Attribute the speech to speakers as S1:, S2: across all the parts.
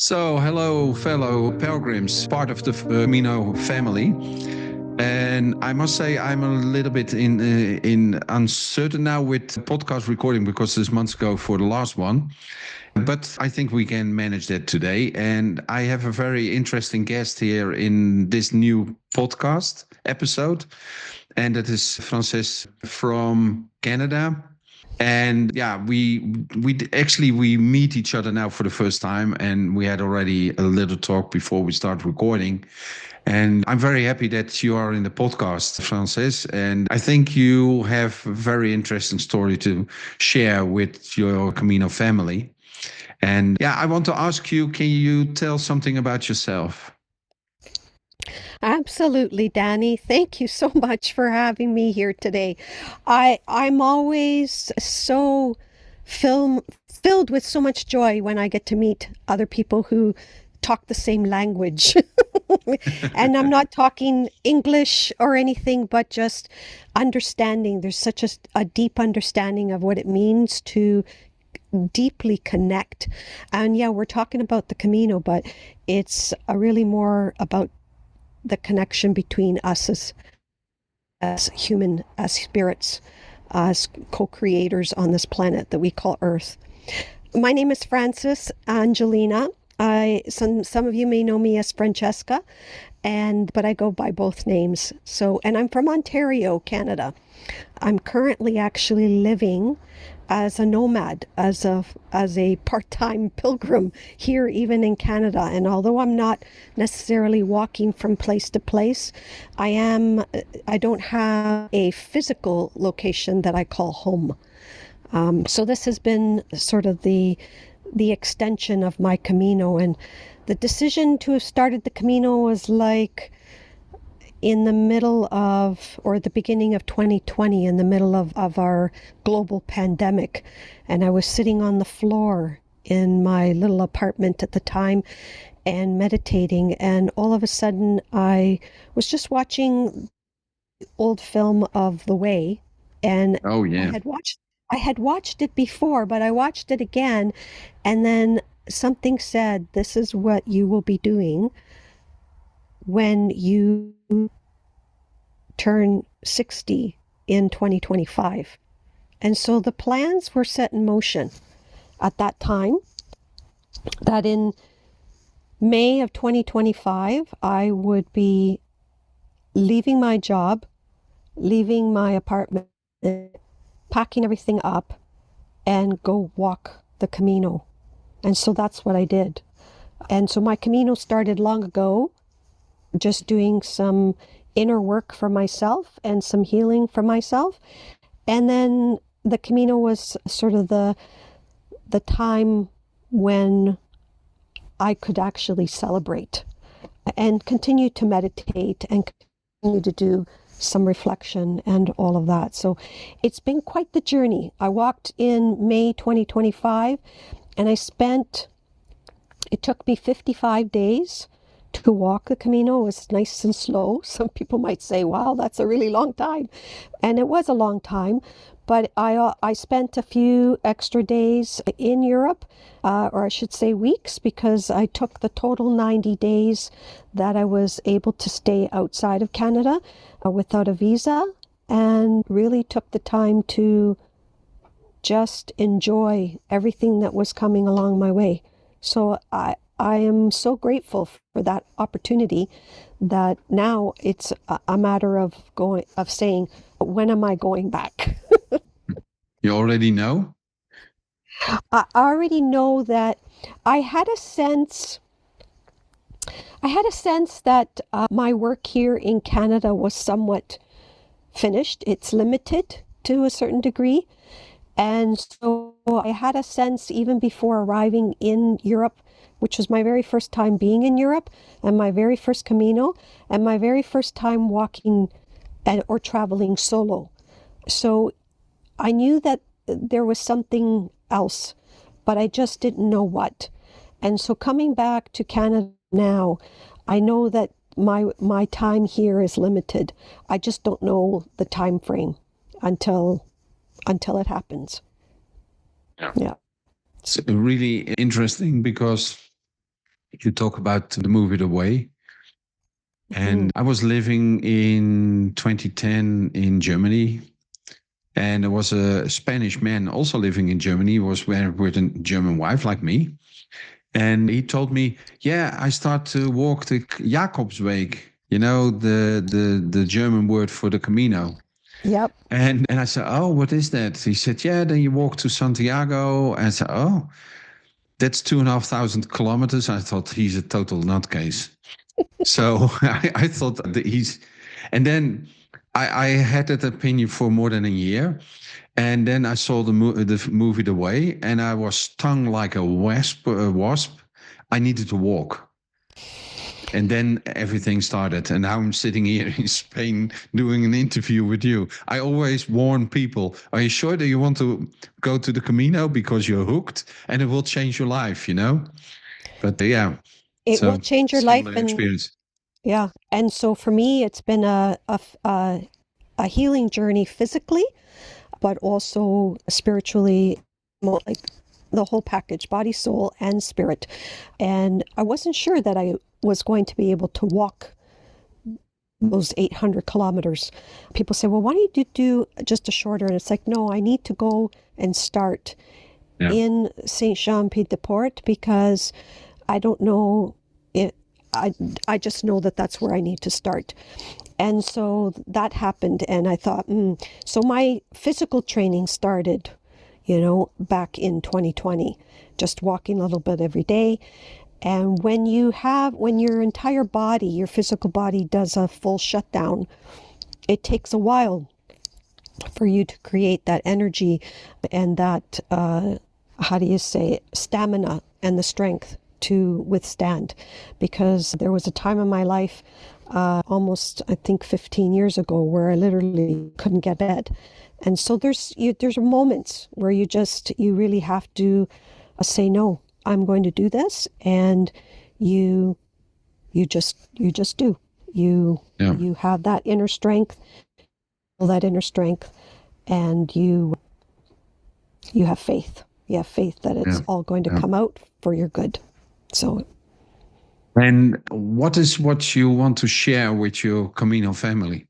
S1: So, hello, fellow pilgrims, part of the Camino family. And I must say, I'm a little bit in uncertain now with podcast recording because this month's go for the last one. But I think we can manage that today. And I have a very interesting guest here in this new podcast episode, and that is Frances from Canada. And yeah, we meet each other now for the first time, and we had already a little talk before we start recording. And I'm very happy that you are in the podcast, Francis. And I think you have a very interesting story to share with your Camino family. And yeah, I want to ask you, can you tell something about yourself?
S2: Absolutely, Danny. Thank you so much for having me here today. I'm always so film filled with so much joy when I get to meet other people who talk the same language. And I'm not talking English or anything, but just understanding. There's such a deep understanding of what it means to deeply connect. And yeah, we're talking about the Camino, but it's really more about the connection between us as human, as spirits, as co-creators on this planet that we call Earth. My name is Frances Angelina. Some of you may know me as Francesca, but I go by both names. And I'm from Ontario, Canada. I'm currently actually living as a nomad, as a part-time pilgrim here, even in Canada. And although I'm not necessarily walking from place to place, I don't have a physical location that I call home. So this has been sort of the extension of my Camino. And the decision to have started the Camino was like in the middle of, or the beginning of 2020, in the middle of our global pandemic. And I was sitting on the floor in my little apartment at the time and meditating. And all of a sudden, I was just watching old film of The Way. And
S1: Oh, yeah.
S2: I had watched it before, but I watched it again. And then something said, this is what you will be doing when you turn 60 in 2025. And so the plans were set in motion at that time that in May of 2025, I would be leaving my job, leaving my apartment, packing everything up, and go walk the Camino. And so that's what I did. And so my Camino started long ago, just doing some inner work for myself and some healing for myself. And then the Camino was sort of the time when I could actually celebrate and continue to meditate and continue to do some reflection and all of that. So it's been quite the journey. I walked in May 2025, and it took me 55 days to walk the Camino. It was nice and slow. Some people might say, wow, that's a really long time. And it was a long time, but I spent a few extra days in Europe, or I should say weeks, because I took the total 90 days that I was able to stay outside of Canada without a visa, and really took the time to just enjoy everything that was coming along my way. So I am so grateful for that opportunity that now it's a matter of saying, when am I going back?
S1: You already know?
S2: I already know that I had a sense that my work here in Canada was somewhat finished. It's limited to a certain degree. And so I had a sense even before arriving in Europe, which was my very first time being in Europe, and my very first Camino, and my very first time walking or traveling solo. So I knew that there was something else, but I just didn't know what. And so coming back to Canada now, I know that my time here is limited. I just don't know the time frame until it happens.
S1: Yeah.
S2: Yeah.
S1: It's really interesting because You talk about the movie The Way. And I was living in 2010 in Germany. And there was a Spanish man also living in Germany. He was with a German wife like me. And he told me, yeah, I start to walk the Jakobsweg, the German word for the Camino.
S2: Yep.
S1: And I said, oh, what is that? He said, yeah, then you walk to Santiago. And I said, oh, that's 2,500 kilometers. I thought he's a total nutcase. So I thought that and then I had that opinion for more than a year. And then I saw the movie The Way, and I was stung like a wasp. I needed to walk. And then everything started. And now I'm sitting here in Spain doing an interview with you. I always warn people, are you sure that you want to go to the Camino because you're hooked and it will change your life, But yeah.
S2: It will change your life. And
S1: experience.
S2: yeah. And so for me, it's been a healing journey physically, but also spiritually, like the whole package, body, soul, and spirit. And I wasn't sure that I was going to be able to walk those 800 kilometers. People say, well, why don't you do just a shorter? And it's like, no, I need to go and start in Saint Jean Pied de Port, because I don't know it. I just know that that's where I need to start. And so that happened, and I thought, so my physical training started, back in 2020, just walking a little bit every day. And when your entire body, your physical body does a full shutdown, it takes a while for you to create that energy and that, stamina and the strength to withstand. Because there was a time in my life, almost, I think 15 years ago, where I literally couldn't get out of bed. And so there's moments where you really have to say, no, I'm going to do this. And you just do. You have that inner strength, and you have faith. You have faith that it's all going to come out for your good. So.
S1: And what is what you want to share with your Camino family?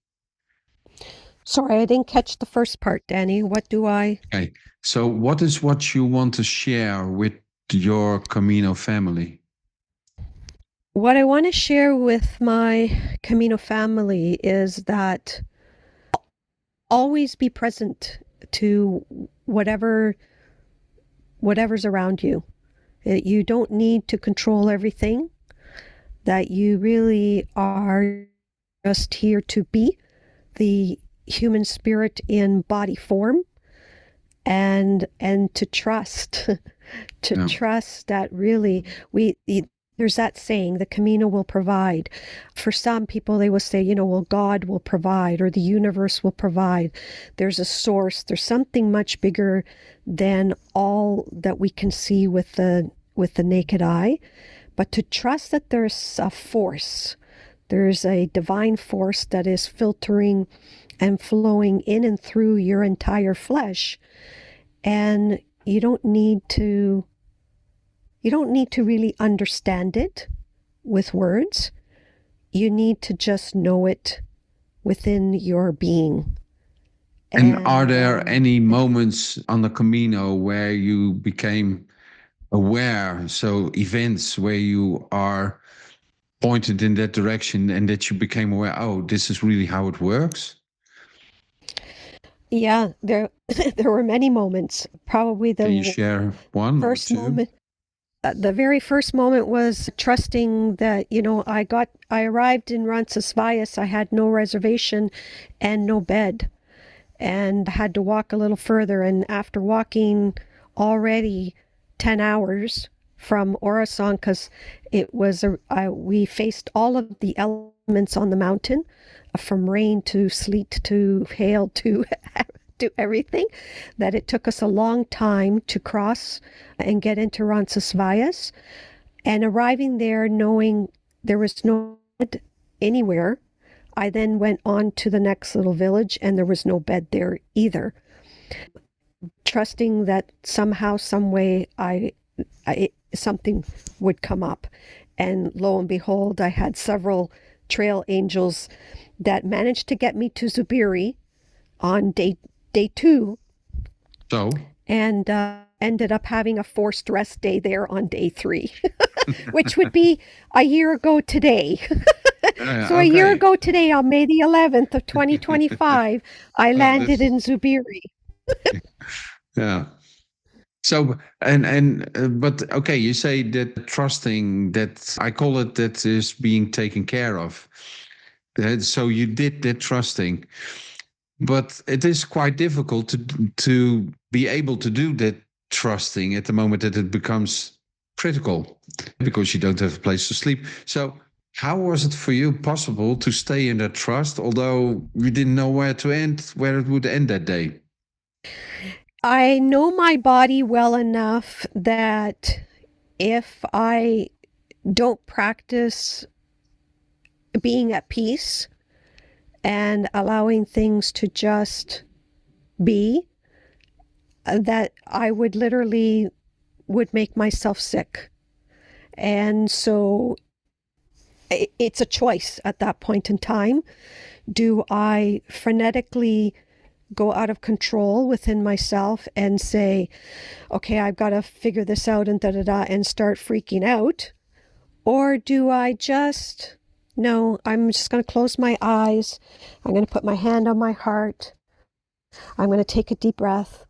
S2: Sorry, I didn't catch the first part, Danny. What do I?
S1: Okay. So what is what you want to share with your Camino family?
S2: What I want to share with my Camino family is that always be present to whatever's around you. You don't need to control everything, that you really are just here to be the human spirit in body form, and to trust, trust that really there's that saying, the Camino will provide. For some people, they will say, well, God will provide, or the universe will provide. There's a source. There's something much bigger than all that we can see with the naked eye. But to trust that there's a force, there's a divine force that is filtering and flowing in and through your entire flesh. And you don't need to really understand it with words. You need to just know it within your being.
S1: And are there any moments on the Camino where you became aware, so events where you are pointed in that direction and that you became aware, oh, this is really how it works?
S2: Yeah, there were many moments. Probably
S1: Can you share one
S2: first
S1: or two?
S2: moment. The very first moment was trusting that, I arrived in Roncesvalles. I had no reservation and no bed, and had to walk a little further. And after walking already 10 hours from Orason, because we faced all of the elements on the mountain, from rain to sleet to hail to everything, that it took us a long time to cross and get into Roncesvalles. And arriving there knowing there was no bed anywhere, I then went on to the next little village, and there was no bed there either. Trusting that somehow, some way, something would come up. And lo and behold, I had several trail angels that managed to get me to Zubiri on day 2,
S1: So,
S2: and ended up having a forced rest day there on day 3, which would be a year ago today. So a year
S1: okay.
S2: ago today, on May the 11th of 2025, I
S1: Oh,
S2: landed
S1: that's
S2: in Zubiri.
S1: yeah. So but okay, you say that trusting, that I call it, that is being taken care of. So you did that trusting, but it is quite difficult to be able to do that trusting at the moment that it becomes critical because you don't have a place to sleep. So how was it for you possible to stay in that trust, although you didn't know where to end, where it would end that day?
S2: I know my body well enough that if I don't practice being at peace and allowing things to just be, that I would literally would make myself sick. And so it's a choice at that point in time. Do I frenetically go out of control within myself and say, okay, I've got to figure this out and da da da and start freaking out? Or do I just, no, I'm just going to close my eyes. I'm going to put my hand on my heart. I'm going to take a deep breath.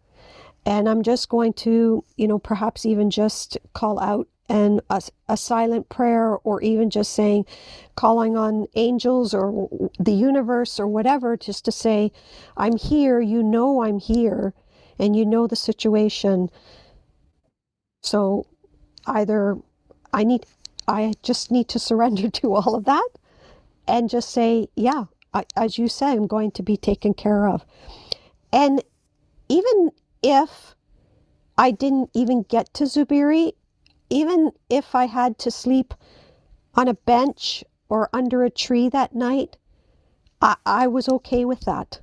S2: And I'm just going to, perhaps even just call out and a silent prayer, or even just saying, calling on angels or the universe or whatever, just to say, I'm here, I'm here, and the situation. So either I need, I just need to surrender to all of that and just say, yeah, as you say, I'm going to be taken care of. And even if I didn't even get to Zubiri, even if I had to sleep on a bench or under a tree that night, I was okay with that.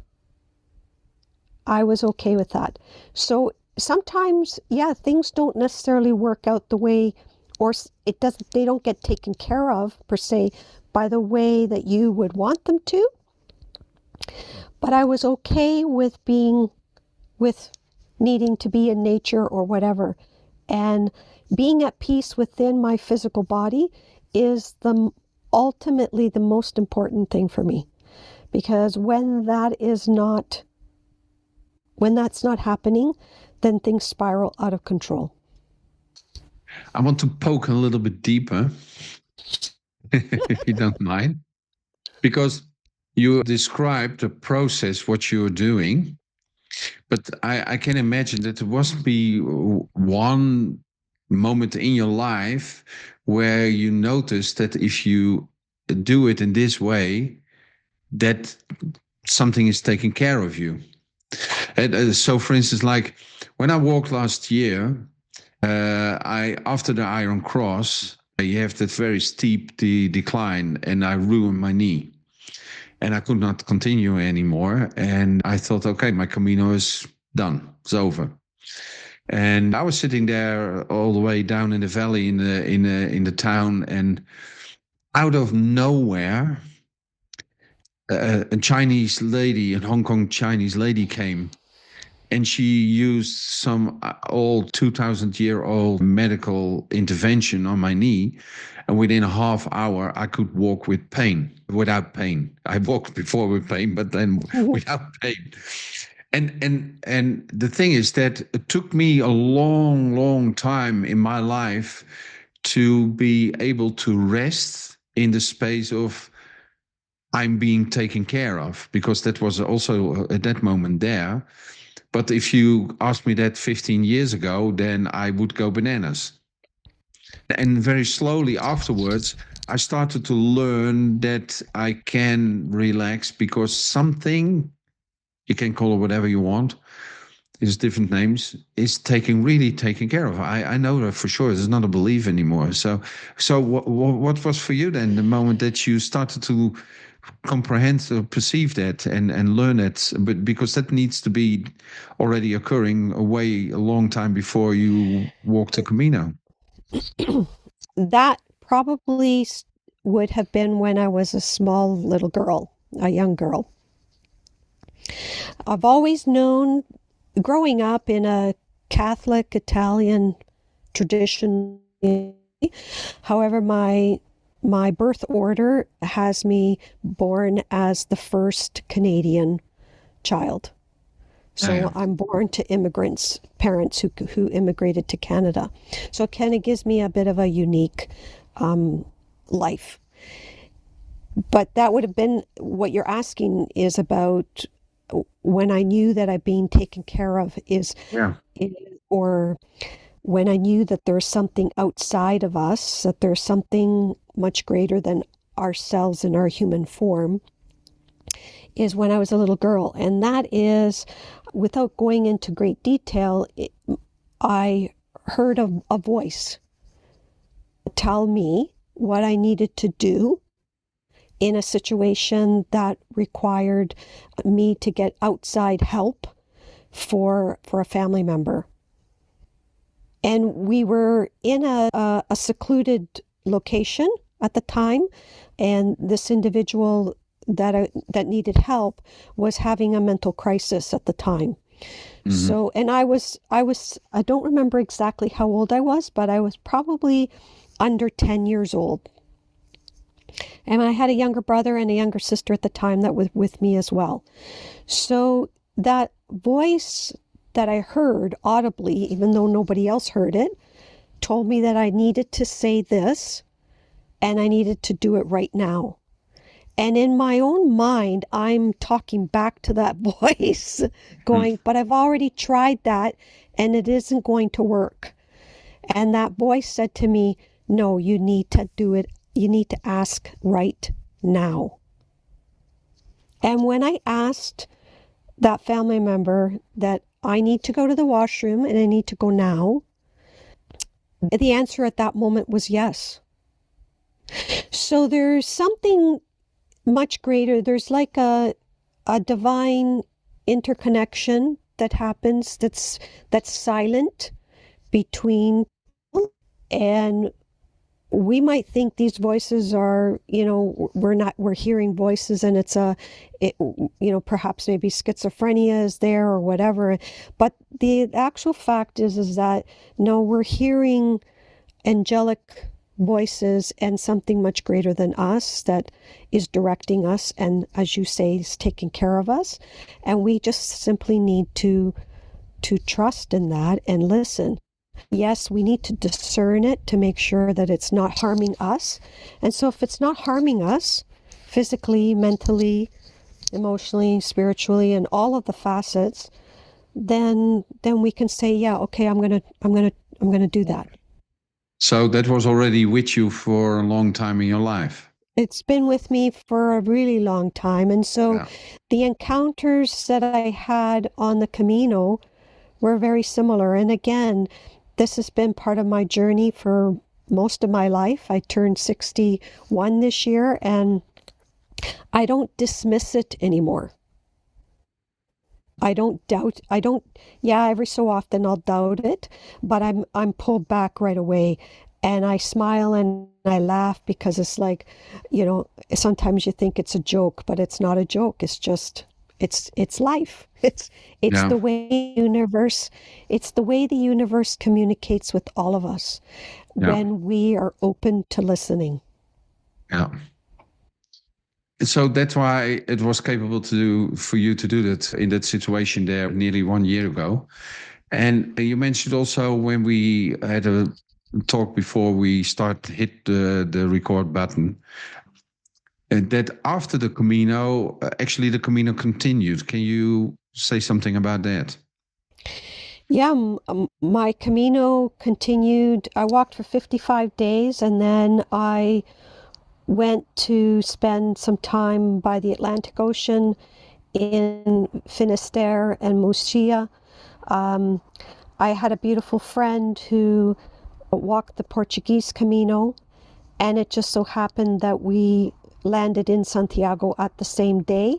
S2: I was okay with that. So sometimes, yeah, things don't necessarily work out the way, or it doesn't, they don't get taken care of per se by the way that you would want them to. But I was okay with needing to be in nature or whatever. And being at peace within my physical body is ultimately the most important thing for me. Because when that's not happening, then things spiral out of control.
S1: I want to poke a little bit deeper, if you don't mind, because you described the process, what you're doing, but I can imagine that there must be one moment in your life where you notice that if you do it in this way, that something is taking care of you. And so, for instance, like when I walked last year, I after the Iron Cross, you have that very steep decline, and I ruined my knee, and I could not continue anymore. And I thought, okay, my Camino is done; it's over. And I was sitting there all the way down in the valley in the town, and out of nowhere, a Chinese lady, a Hong Kong Chinese lady came, and she used some old 2000-year-old medical intervention on my knee, and within a half hour I could walk without pain. I walked before with pain, but then without pain. And the thing is that it took me a long time in my life to be able to rest in the space of I'm being taken care of, because that was also at that moment there. But if you asked me that 15 years ago, then I would go bananas. And very slowly afterwards, I started to learn that I can relax because something, you can call it whatever you want, is different names, is really taken care of. I know that for sure. It's not a belief anymore. So what was for you then the moment that you started to comprehend or perceive that and learn it? But because that needs to be already occurring a long time before you walk the Camino.
S2: That probably would have been when I was a small little girl, a young girl. I've always known, growing up in a Catholic Italian tradition, however, my birth order has me born as the first Canadian child. So I'm born to immigrants, parents who immigrated to Canada. So it kind of gives me a bit of a unique life. But that would have been what you're asking is about when I knew that I'm being taken care of or when I knew that there's something outside of us, that there's something much greater than ourselves in our human form, is when I was a little girl. And that is, without going into great detail, I heard a voice tell me what I needed to do in a situation that required me to get outside help for a family member. And we were in a secluded location at the time, and this individual that needed help was having a mental crisis at the time. Mm-hmm. So, and I don't remember exactly how old I was, but I was probably under 10 years old. And I had a younger brother and a younger sister at the time that was with me as well. So that voice that I heard audibly, even though nobody else heard it, told me that I needed to say this and I needed to do it right now. And in my own mind, I'm talking back to that voice going, but I've already tried that and it isn't going to work. And that voice said to me, no, you need to do it. You need to ask right now. And when I asked that family member that I need to go to the washroom and I need to go now, the answer at that moment was yes. So there's something much greater. There's like a divine interconnection that happens that's silent between people. And we might think these voices are, we're hearing voices and perhaps maybe schizophrenia is there or whatever. But the actual fact is that, no, we're hearing angelic voices and something much greater than us that is directing us and, as you say, is taking care of us. And we just simply need to trust in that and listen. Yes, we need to discern it to make sure that it's not harming us. And so if it's not harming us physically, mentally, emotionally, spiritually, and all of the facets, then we can say, yeah, okay, I'm going to do that.
S1: So that was already with you for a long time in your life.
S2: It's been with me for a really long time. And so the encounters that I had on the Camino were very similar. And again, this has been part of my journey for most of my life. I turned 61 this year, and I don't dismiss it anymore. I don't doubt. Every so often I'll doubt it, but I'm pulled back right away. And I smile and I laugh because it's like, sometimes you think it's a joke, but it's not a joke. It's just, it's life. It's the way the universe communicates with all of us when we are open to listening.
S1: Yeah. So that's why it was capable for you to do that in that situation there nearly 1 year ago. And you mentioned also when we had a talk before we hit the record button, that after the Camino, actually the Camino continued. Can you say something about that?
S2: Yeah, my Camino continued. I walked for 55 days and then I went to spend some time by the Atlantic Ocean in Finisterre and Murcia. I had a beautiful friend who walked the Portuguese Camino, and it just so happened that we landed in Santiago at the same day.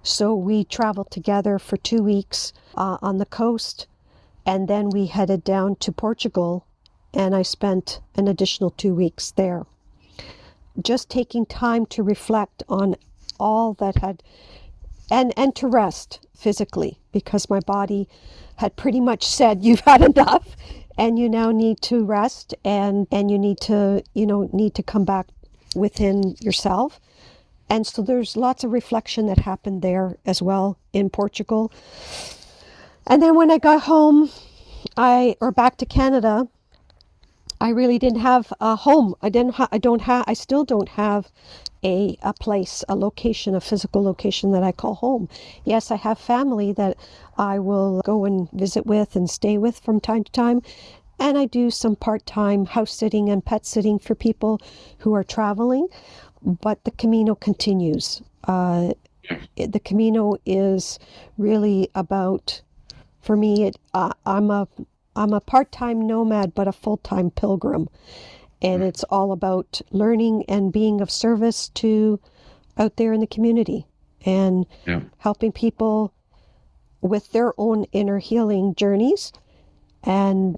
S2: So we traveled together for 2 weeks on the coast, and then we headed down to Portugal, and I spent an additional 2 weeks there. just taking time to reflect on all that had, and to rest physically, because my body had pretty much said, you've had enough and you now need to rest, and you need to, need to come back within yourself. And so there's lots of reflection that happened there as well in Portugal. And then when I got home, or back to Canada, I really didn't have a home. I still don't have a place, a location, a physical location that I call home. Yes, I have family that I will go and visit with and stay with from time to time. And I do some part-time house sitting and pet sitting for people who are traveling. But the Camino continues. The Camino is really about, for me, I'm a part-time nomad, but a full-time pilgrim. And it's all about learning and being of service to out there in the community, and helping people with their own inner healing journeys. And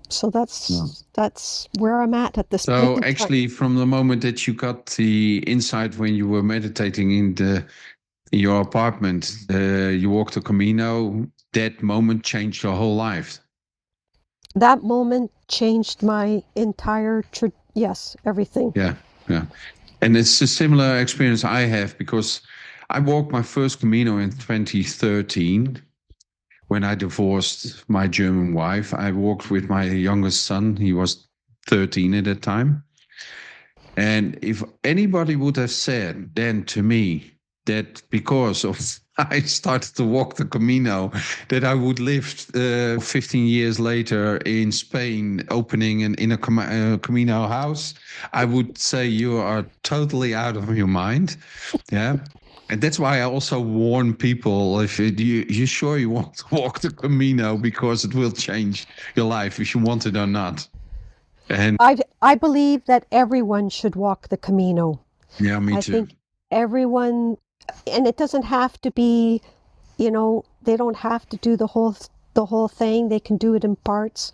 S2: so that's where I'm at this point.
S1: So actually, from the moment that you got the insight when you were meditating in your apartment, you walked the Camino, that moment changed your whole life.
S2: That moment changed my entire, everything.
S1: Yeah. And it's a similar experience I have, because I walked my first Camino in 2013. When I divorced my German wife, I walked with my youngest son. He was 13 at that time. And if anybody would have said then to me that because of I started to walk the Camino, that I would live 15 years later in Spain, opening an inner Camino house, I would say you are totally out of your mind. Yeah. And that's why I also warn people, if you're sure you want to walk the Camino, because it will change your life if you want it or not. And
S2: I believe that everyone should walk the Camino.
S1: Yeah, me too.
S2: I think everyone, and it doesn't have to be, they don't have to do the whole thing. They can do it in parts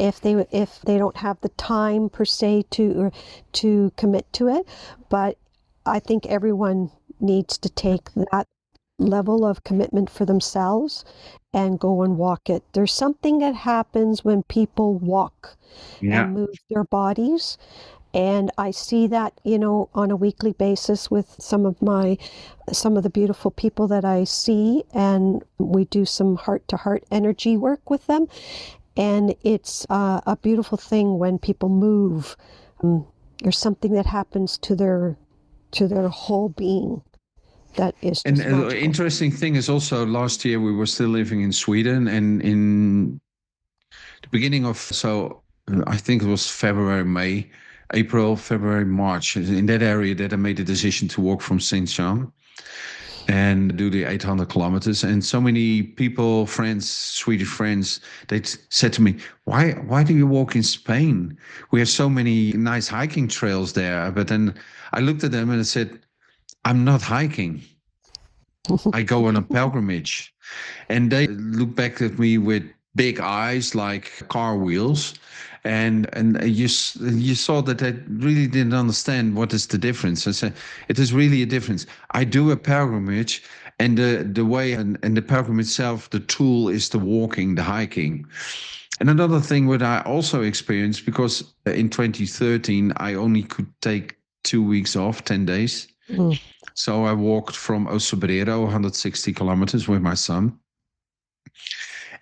S2: if they don't have the time per se to commit to it. But I think everyone needs to take that level of commitment for themselves and go and walk it. There's something that happens when people walk and move their bodies. And I see that, on a weekly basis with some of the beautiful people that I see, and we do some heart-to-heart energy work with them. And it's a beautiful thing when people move. There's something that happens to their whole being. That is just
S1: And the interesting thing is also, last year we were still living in Sweden, and in the beginning of, I think it was April, February, March, in that area that I made the decision to walk from St. Jean and do the 800 kilometers. And so many people, friends, Swedish friends, they said to me, why do you walk in Spain? We have so many nice hiking trails there. But then I looked at them and I said, I'm not hiking. I go on a pilgrimage. And they look back at me with big eyes like car wheels. And you saw that they really didn't understand what is the difference. I said, it is really a difference. I do a pilgrimage, and the way and the pilgrimage itself, the tool is the walking, the hiking. And another thing what I also experienced, because in 2013, I only could take 2 weeks off, 10 days. So I walked from Osobreiro, 160 kilometers with my son.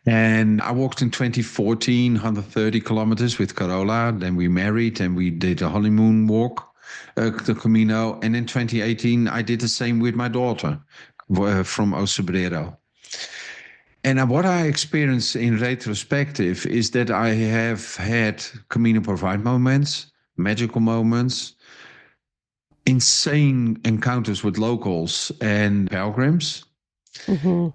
S1: And I walked in 2014, 130 kilometers with Carola. Then we married and we did a honeymoon walk, the Camino. And in 2018, I did the same with my daughter from Osobreiro. And what I experienced in retrospective is that I have had Camino Provide moments, magical moments, insane encounters with locals and pilgrims.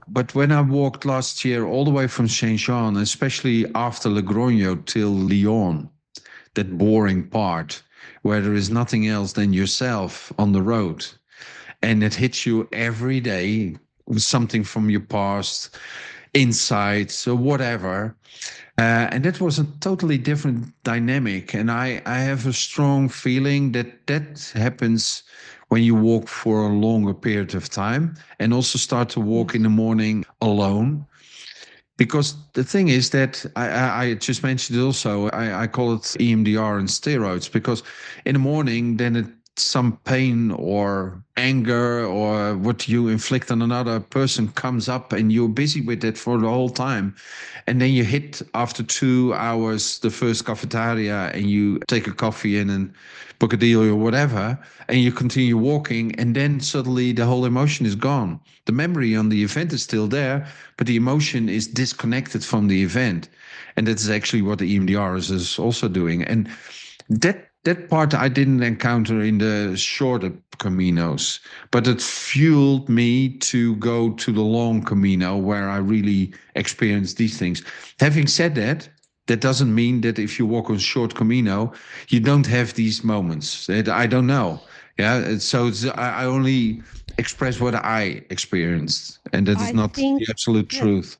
S1: But when I walked last year all the way from Saint Jean, especially after Logroño till Lyon, that boring part where there is nothing else than yourself on the road, and it hits you every day with something from your past, insights or whatever. And that was a totally different dynamic. And I have a strong feeling that that happens when you walk for a longer period of time and also start to walk in
S2: Yes.
S1: the morning alone. Because the thing is that I just mentioned it also, I call it EMDR and steroids, because in the morning, then some pain or anger or what you inflict on another person comes up and you're busy with it for the whole time. And then you hit after 2 hours the first cafeteria and you take a coffee and then book a deal or whatever, and you continue walking, and then suddenly the whole emotion is gone. The memory on the event is still there, but the emotion is disconnected from the event. And that's actually what the EMDR is also doing. And that part I didn't encounter in the shorter Caminos, but it fueled me to go to the long Camino where I really experienced these things. Having said that, that doesn't mean that if you walk on short Camino, you don't have these moments. I don't know. Yeah. So I only express what I experienced, and that is
S2: I
S1: not
S2: think,
S1: the absolute
S2: yeah,
S1: truth.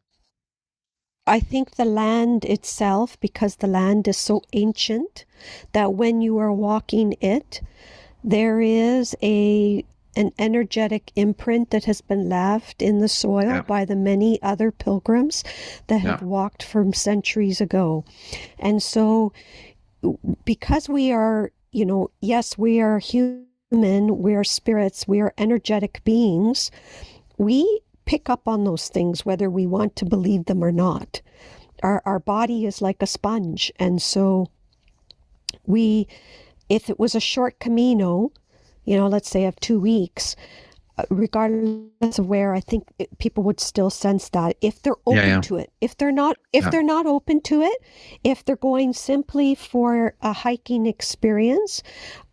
S2: I think the land itself, because the land is so ancient, that when you are walking it, there is an energetic imprint that has been left in the soil
S1: Yeah.
S2: by the many other pilgrims that have
S1: Yeah.
S2: walked from centuries ago. And so because we are, yes, we are human, we are spirits, we are energetic beings, we pick up on those things whether we want to believe them or not. Our body is like a sponge. And so if it was a short Camino, let's say of 2 weeks, regardless of where, I think people would still sense that if they're
S1: Yeah.
S2: open
S1: Yeah.
S2: to it. If
S1: Yeah.
S2: they're not open to it, if they're going simply for a hiking experience,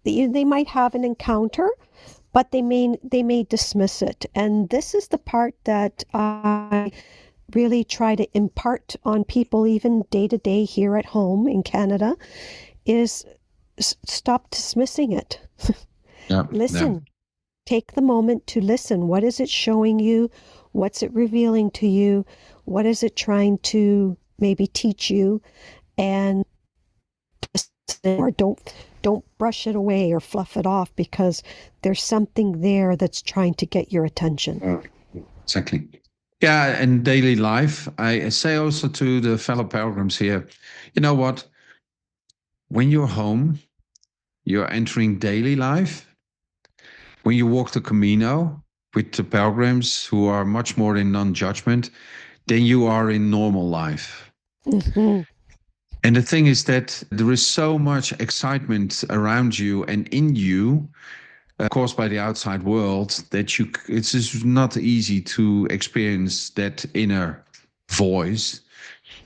S2: they might have an encounter, but they may dismiss it. And this is the part that I really try to impart on people, even day to day here at home in Canada, is stop dismissing it.
S1: Yeah. Yeah.
S2: Listen. Take the moment to listen. What is it showing you? What's it revealing to you? What is it trying to maybe teach you? And or don't brush it away or fluff it off, because there's something there that's trying to get your attention.
S1: Exactly. Yeah, in daily life, I say also to the fellow pilgrims here, you know what? When you're home, you're entering daily life. When you walk the Camino with the pilgrims who are much more in non-judgment, then you are in normal life.
S2: Mhm.
S1: And the thing is that there is so much excitement around you and in you, caused by the outside world, that it's just not easy to experience that inner voice.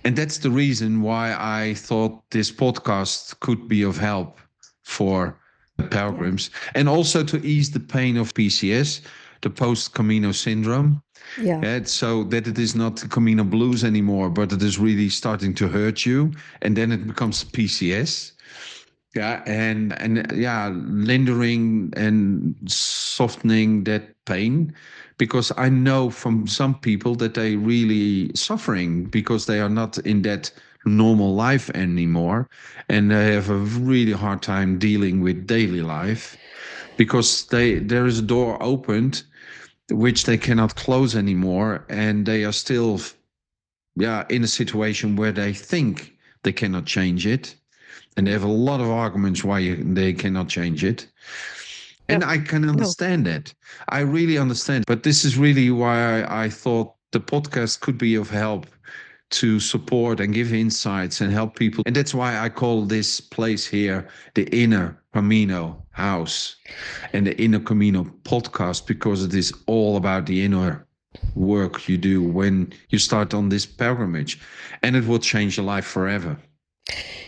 S1: And that's the reason why I thought this podcast could be of help for the
S2: Yeah.
S1: pilgrims, and also to ease the pain of PCS, the post Camino syndrome.
S2: Yeah.
S1: Yeah, so that it is not Camino blues anymore, but it is really starting to hurt you, and then it becomes PCS. Yeah, and yeah, lindering and softening that pain, because I know from some people that they really suffering because they are not in that normal life anymore, and they have a really hard time dealing with daily life because there is a door opened which they cannot close anymore, and they are still, yeah, in a situation where they think they cannot change it, and they have a lot of arguments why they cannot change it. And
S2: Yep.
S1: I can
S2: No.
S1: understand that. I really understand. But this is really why I thought the podcast could be of help to support and give insights and help people. And that's why I call this place here the Inner Camino House and the Inner Camino podcast, because it is all about the inner work you do when you start on this pilgrimage, and it will change your life forever.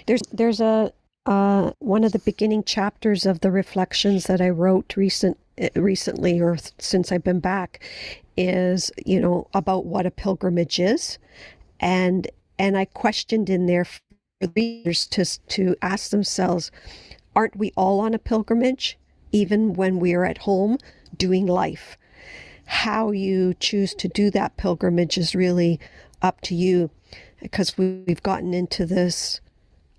S2: There's a one of the beginning chapters of the reflections that I wrote recently, or since I've been back, is about what a pilgrimage is, and I questioned in there for readers to ask themselves, aren't we all on a pilgrimage, even when we are at home doing life? How you choose to do that pilgrimage is really up to you, because we've gotten into this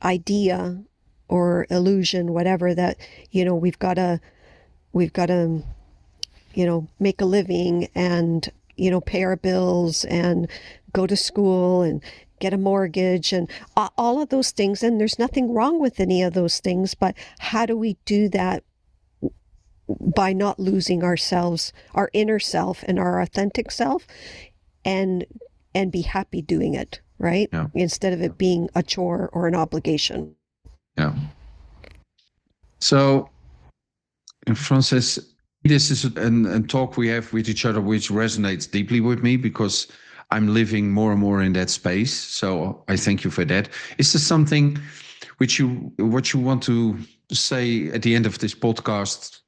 S2: idea or illusion, whatever, that, we've got to, make a living and, pay our bills and go to school and get a mortgage and all of those things. And there's nothing wrong with any of those things, but how do we do that by not losing ourselves, our inner self and our authentic self, and be happy doing it, right?
S1: Yeah.
S2: Instead of it being a chore or an obligation.
S1: Yeah. So, Frances, this is a talk we have with each other which resonates deeply with me, because I'm living more and more in that space. So I thank you for that. Is there something what you want to say at the end of this podcast?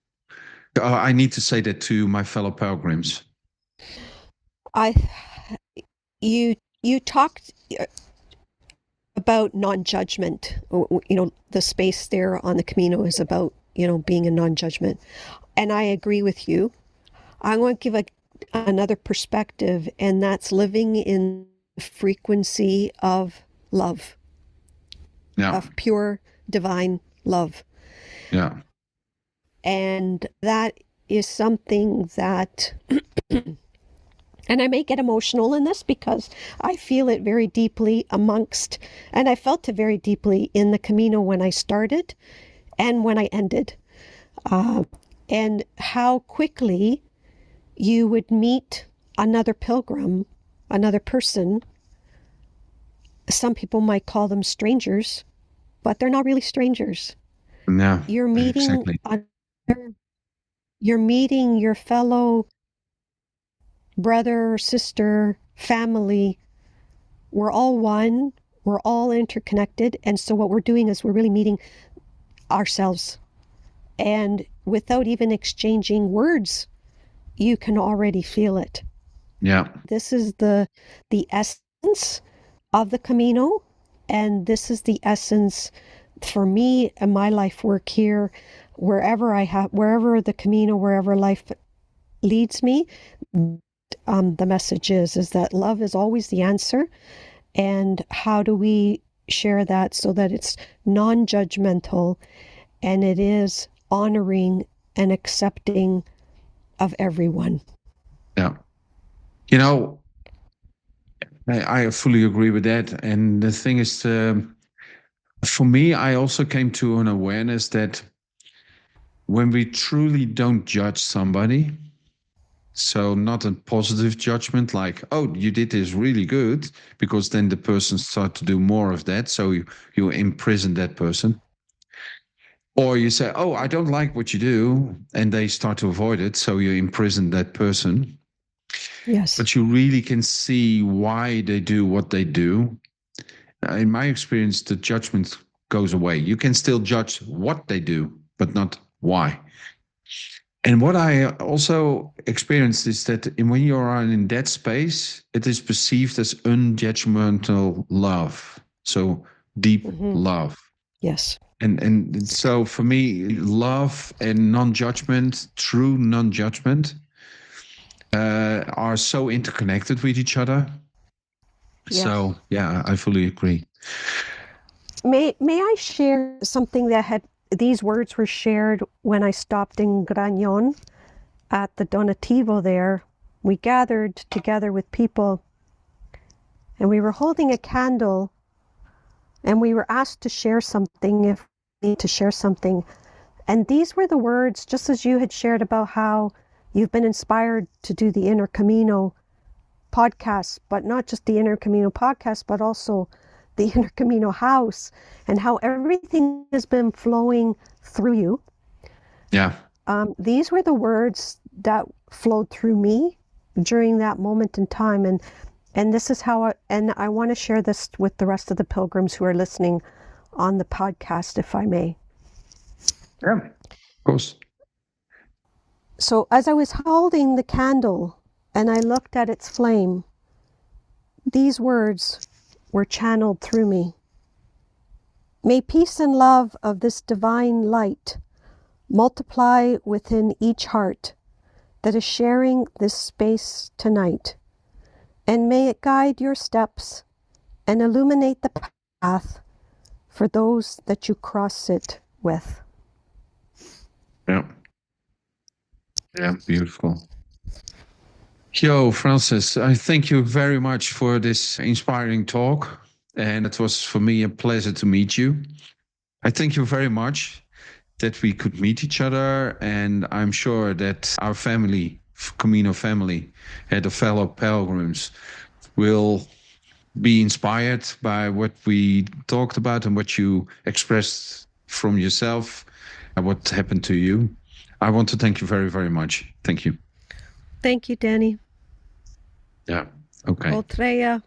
S1: I need to say that to my fellow pilgrims.
S2: You talked about non-judgment. The space there on the Camino is about, being a non-judgment. And I agree with you. I want to give another perspective, and that's living in the frequency of love.
S1: Yeah.
S2: Of pure divine love.
S1: Yeah.
S2: And that is something that, and I may get emotional in this because I feel it very deeply and I felt it very deeply in the Camino when I started and when I ended. And how quickly you would meet another pilgrim, another person. Some people might call them strangers, but they're not really strangers.
S1: No,
S2: You're meeting you're meeting your fellow brother, sister, family. We're all one. We're all interconnected. And so what we're doing is we're really meeting ourselves. And without even exchanging words, you can already feel it.
S1: Yeah.
S2: This is the essence of the Camino. And this is the essence for me and my life work here, wherever the Camino, wherever life leads me. The message is that love is always the answer. And how do we share that so that it's non-judgmental and it is honoring and accepting of everyone?
S1: Yeah. I fully agree with that. And the thing is, for me, I also came to an awareness that when we truly don't judge somebody, so not a positive judgment like, oh, you did this really good, because then the person starts to do more of that. So you imprison that person. Or you say, oh, I don't like what you do, and they start to avoid it. So you imprison that person.
S2: Yes.
S1: But you really can see why they do what they do. In my experience, the judgment goes away. You can still judge what they do, but not why. And what I also experienced is that when you are in that space, it is perceived as unjudgmental love. So deep love.
S2: Yes.
S1: And so for me, love and non-judgment, true non-judgment, are so interconnected with each other.
S2: Yes.
S1: So yeah, I fully agree.
S2: May I share something these words were shared when I stopped in Gragnon at the Donativo there. We gathered together with people and we were holding a candle and we were asked to share something, if we need to share something. And these were the words, just as you had shared about how you've been inspired to do the Inner Camino podcast, but not just the Inner Camino podcast, but also the Inner Camino house, and how everything has been flowing through you.
S1: Yeah.
S2: These were the words that flowed through me during that moment in time. And this is how I want to share this with the rest of the pilgrims who are listening on the podcast, if I may.
S1: Yeah, of course.
S2: So as I was holding the candle and I looked at its flame, these words were channeled through me. May peace and love of this divine light multiply within each heart that is sharing this space tonight. and may it guide your steps and illuminate the path for those that you cross it with.
S1: Yeah. Yeah, beautiful. Yo, Francis, I thank you very much for this inspiring talk. And it was for me a pleasure to meet you. I thank you very much that we could meet each other. And I'm sure that our family, Camino family, and the fellow pilgrims will be inspired by what we talked about and what you expressed from yourself and what happened to you. I want to thank you very, very much. Thank you.
S2: Thank you, Danny.
S1: Yeah. Okay.
S2: Voltreya.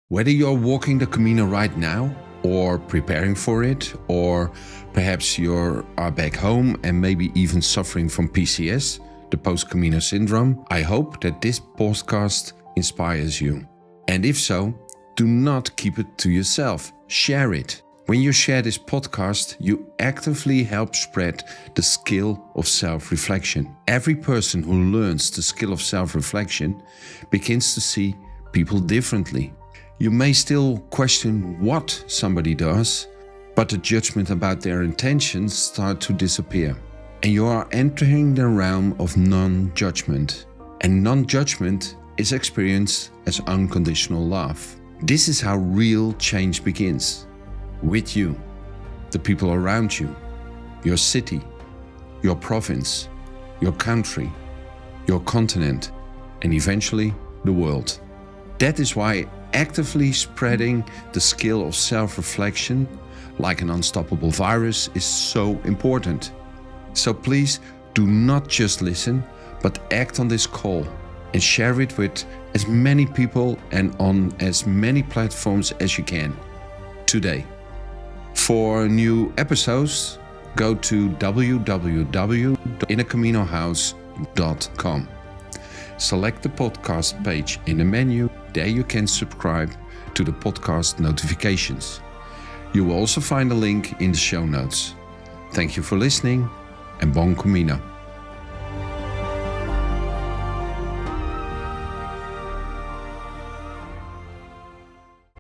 S1: Whether you're walking the Camino right now or preparing for it, or perhaps you are back home and maybe even suffering from PCS, the post-Camino syndrome, I hope that this podcast inspires you. And if so, do not keep it to yourself. Share it. When you share this podcast, you actively help spread the skill of self-reflection. Every person who learns the skill of self-reflection begins to see people differently. You may still question what somebody does, but the judgment about their intentions start to disappear. And you are entering the realm of non-judgment. And non-judgment is experienced as unconditional love. This is how real change begins. With you, the people around you, your city, your province, your country, your continent, and eventually the world. That is why actively spreading the skill of self-reflection like an unstoppable virus is so important. So please do not just listen, but act on this call and share it with as many people and on as many platforms as you can today. For new episodes, go to www.inacaminohouse.com. Select the podcast page in the menu. There you can subscribe to the podcast notifications. You will also find a link in the show notes. Thank you for listening and bon Camino.